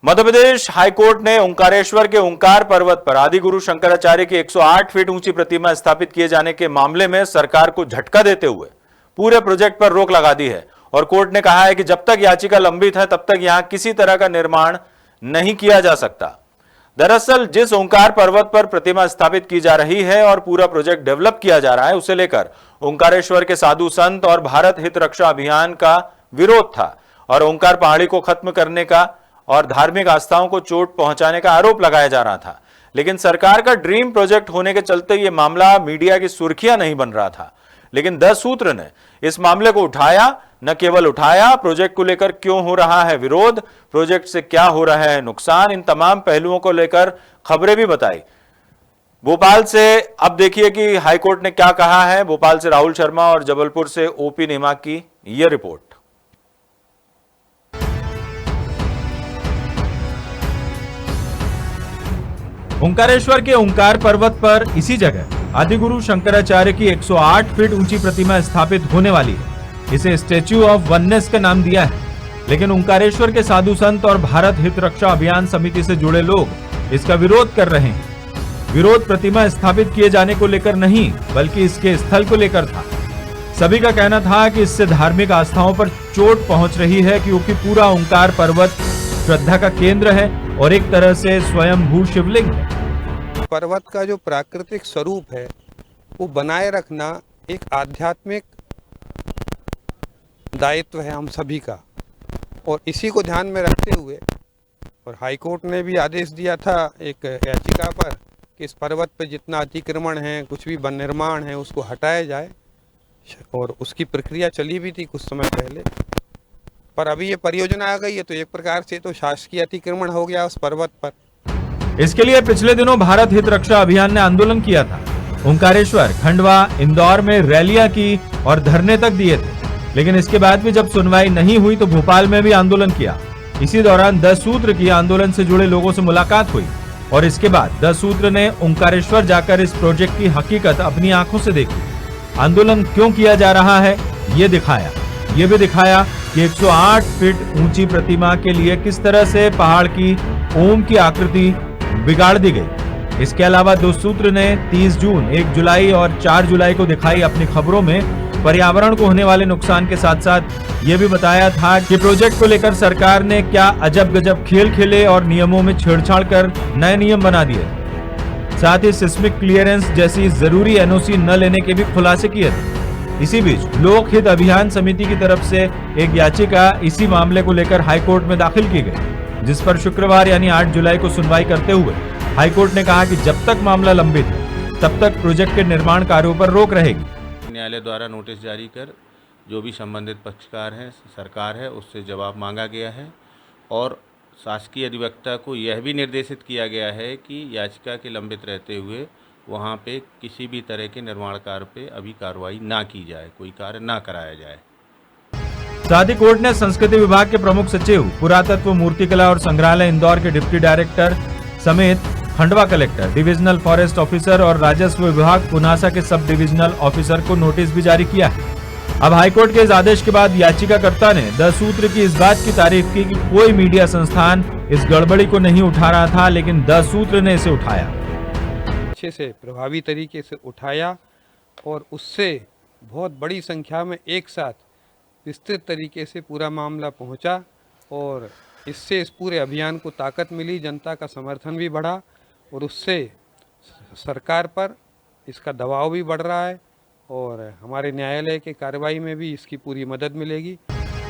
Madhya Pradesh high court ने ओंकारेश्वर के ओंकार पर्वत पर आदिगुरु शंकराचार्य की 108 फीट ऊंची प्रतिमा स्थापित किए जाने के मामले में सरकार को झटका देते हुए पूरे प्रोजेक्ट पर रोक लगा दी है और कोर्ट ने कहा है कि जब तक याचिका लंबित है तब तक यहां किसी तरह का निर्माण नहीं किया जा सकता। दरअसल जिस ओंकार पर्वत पर प्रतिमा स्थापित की जा रही है और पूरा प्रोजेक्ट डेवलप किया जा रहा है, उसे लेकर ओंकारेश्वर के साधु संत और भारत हित रक्षा अभियान का विरोध था और ओंकार पहाड़ी को खत्म करने का और धार्मिक आस्थाओं को चोट पहुंचाने का आरोप लगाया जा रहा था। लेकिन सरकार का ड्रीम प्रोजेक्ट होने के चलते यह मामला मीडिया की सुर्खियां नहीं बन रहा था। लेकिन 10 सूत्र ने इस मामले को उठाया, न केवल उठाया, प्रोजेक्ट को लेकर क्यों हो रहा है विरोध, प्रोजेक्ट से क्या हो रहा है नुकसान, इन तमाम पहलुओं को लेकर खबरें भी बताई। भोपाल से अब देखिए कि हाईकोर्ट ने क्या कहा है। भोपाल से राहुल शर्मा और जबलपुर से ओपी नेमा की यह रिपोर्ट। ओंकारेश्वर के ओंकार पर्वत पर इसी जगह आदिगुरु शंकराचार्य की 108 फीट ऊंची प्रतिमा स्थापित होने वाली है। इसे स्टैच्यू ऑफ वननेस का नाम दिया है, लेकिन ओंकारेश्वर के साधु संत और भारत हित रक्षा अभियान समिति से जुड़े लोग इसका विरोध कर रहे हैं। विरोध प्रतिमा स्थापित किए जाने को लेकर नहीं, बल्कि इसके स्थल को लेकर था। सभी का कहना था कि इससे धार्मिक आस्थाओं पर चोट पहुंच रही है, क्योंकि पूरा ओंकार पर्वत श्रद्धा का केंद्र है और एक तरह से स्वयंभू शिवलिंग है। पर्वत का जो प्राकृतिक स्वरूप है वो बनाए रखना एक आध्यात्मिक दायित्व है हम सभी का, और इसी को ध्यान में रखते हुए और हाईकोर्ट ने भी आदेश दिया था एक याचिका पर कि इस पर्वत पर जितना अतिक्रमण है, कुछ भी वन निर्माण है, उसको हटाया जाए, और उसकी प्रक्रिया चली भी थी कुछ समय पहले। पर अभी ये परियोजना आ गई है तो एक प्रकार से तो शासकीय अतिक्रमण हो गया उस पर्वत पर। इसके लिए पिछले दिनों भारत हित रक्षा अभियान ने आंदोलन किया था। ओंकारेश्वर, खंडवा, इंदौर में रैलियां की और धरने तक दिए थे, लेकिन इसके बाद भी जब सुनवाई नहीं हुई तो भोपाल में भी आंदोलन किया। इसी दौरान 10 सूत्र की आंदोलन से जुड़े लोगों से मुलाकात हुई और इसके बाद 10 सूत्र ने ओंकारेश्वर जाकर इस प्रोजेक्ट की हकीकत अपनी आंखों से देखी। आंदोलन क्यों किया जा रहा है ये दिखाया। ये भी दिखाया कि 108 फीट ऊंची प्रतिमा के लिए किस तरह से पहाड़ की ओम की आकृति बिगाड़ दी गई। इसके अलावा 2 सूत्र ने 30 जून, 1 जुलाई और 4 जुलाई को दिखाई अपनी खबरों में पर्यावरण को होने वाले नुकसान के साथ साथ ये भी बताया था कि प्रोजेक्ट को लेकर सरकार ने क्या अजब गजब खेल खेले और नियमों में छेड़छाड़ कर नए नियम बना दिए। साथ ही सिस्मिक क्लियरेंस जैसी जरूरी एनओसी न लेने के भी खुलासे किए थे। इसी बीच लोक हित अभियान समिति की तरफ से एक याचिका इसी मामले को लेकर हाईकोर्ट में दाखिल की गई, जिस पर शुक्रवार यानी 8 जुलाई को सुनवाई करते हुए हाईकोर्ट ने कहा कि जब तक मामला लंबित है तब तक प्रोजेक्ट के निर्माण कार्यों पर रोक रहेगी। न्यायालय द्वारा नोटिस जारी कर जो भी संबंधित पक्षकार है, सरकार है, उससे जवाब मांगा गया है और शासकीय अधिवक्ता को यह भी निर्देशित किया गया है कि याचिका के लंबित रहते हुए वहाँ पे किसी भी तरह के निर्माण कार्य पे अभी कार्रवाई ना की जाए, कोई कार्य ना कराया जाए। साथ ही कोर्ट ने संस्कृति विभाग के प्रमुख सचिव, पुरातत्व, मूर्तिकला और संग्रहालय इंदौर के डिप्टी डायरेक्टर समेत Khandwa collector, divisional forest officer और राजस्व विभाग पुनासा के सब डिविजनल ऑफिसर को नोटिस भी जारी किया है। अब हाईकोर्ट के इस आदेश के बाद याचिकाकर्ता ने 10 सूत्र की इस बात की तारीफ की कि कोई मीडिया संस्थान इस गड़बड़ी को नहीं उठा रहा था, लेकिन 10 सूत्र ने इसे उठाया, अच्छे से प्रभावी तरीके से उठाया और उससे बहुत बड़ी संख्या में एक साथ विस्तृत तरीके से पूरा मामला पहुंचा और इससे इस पूरे अभियान को ताकत मिली, जनता का समर्थन भी बढ़ा और उससे सरकार पर इसका दबाव भी बढ़ रहा है और हमारे न्यायालय के कार्रवाई में भी इसकी पूरी मदद मिलेगी।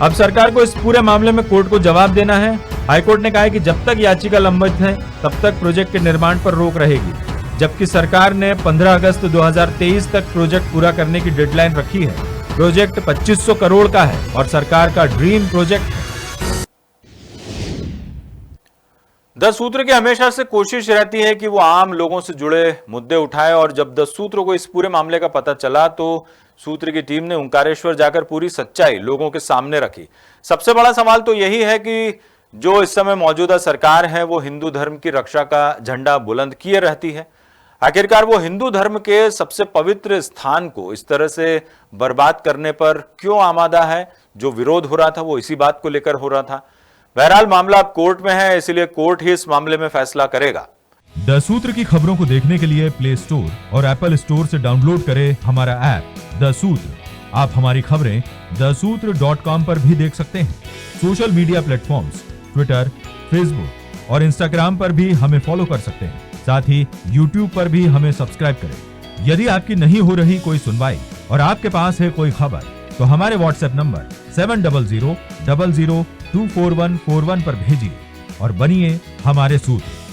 अब सरकार को इस पूरे मामले में कोर्ट को जवाब देना है। हाईकोर्ट ने कहा है कि जब तक याचिका लंबित है तब तक प्रोजेक्ट के निर्माण पर रोक रहेगी, जबकि सरकार ने 15 अगस्त 2023 तक प्रोजेक्ट पूरा करने की डेडलाइन रखी है। प्रोजेक्ट 2500 करोड़ का है और सरकार का ड्रीम प्रोजेक्ट है। 10 सूत्र की हमेशा से कोशिश रहती है कि वो आम लोगों से जुड़े मुद्दे उठाए और जब 10 सूत्रों को इस पूरे मामले का पता चला तो सूत्र की टीम ने ओंकारेश्वर जाकर पूरी सच्चाई लोगों के सामने रखी। सबसे बड़ा सवाल तो यही है कि जो इस समय मौजूदा सरकार है वो हिंदू धर्म की रक्षा का झंडा बुलंद किए रहती है। आखिरकार वो हिंदू धर्म के सबसे पवित्र स्थान को इस तरह से बर्बाद करने पर क्यों आमादा है? जो विरोध हो रहा था वो इसी बात को लेकर हो रहा था। बहरहाल मामला अब कोर्ट में है, इसीलिए कोर्ट ही इस मामले में फैसला करेगा। द सूत्र की खबरों को देखने के लिए प्ले स्टोर और एप्पल स्टोर से डाउनलोड करें हमारा ऐप द सूत्र। आप हमारी खबरें thesutra.com पर भी देख सकते हैं। Social media platforms Twitter, Facebook और इंस्टाग्राम पर भी हमें फॉलो कर सकते हैं। साथ ही यूट्यूब पर भी हमें सब्सक्राइब करें। यदि आपकी नहीं हो रही कोई सुनवाई और आपके पास है कोई खबर, तो हमारे व्हाट्सएप नंबर 70000024141 पर भेजिए और बनिए हमारे सूत्र।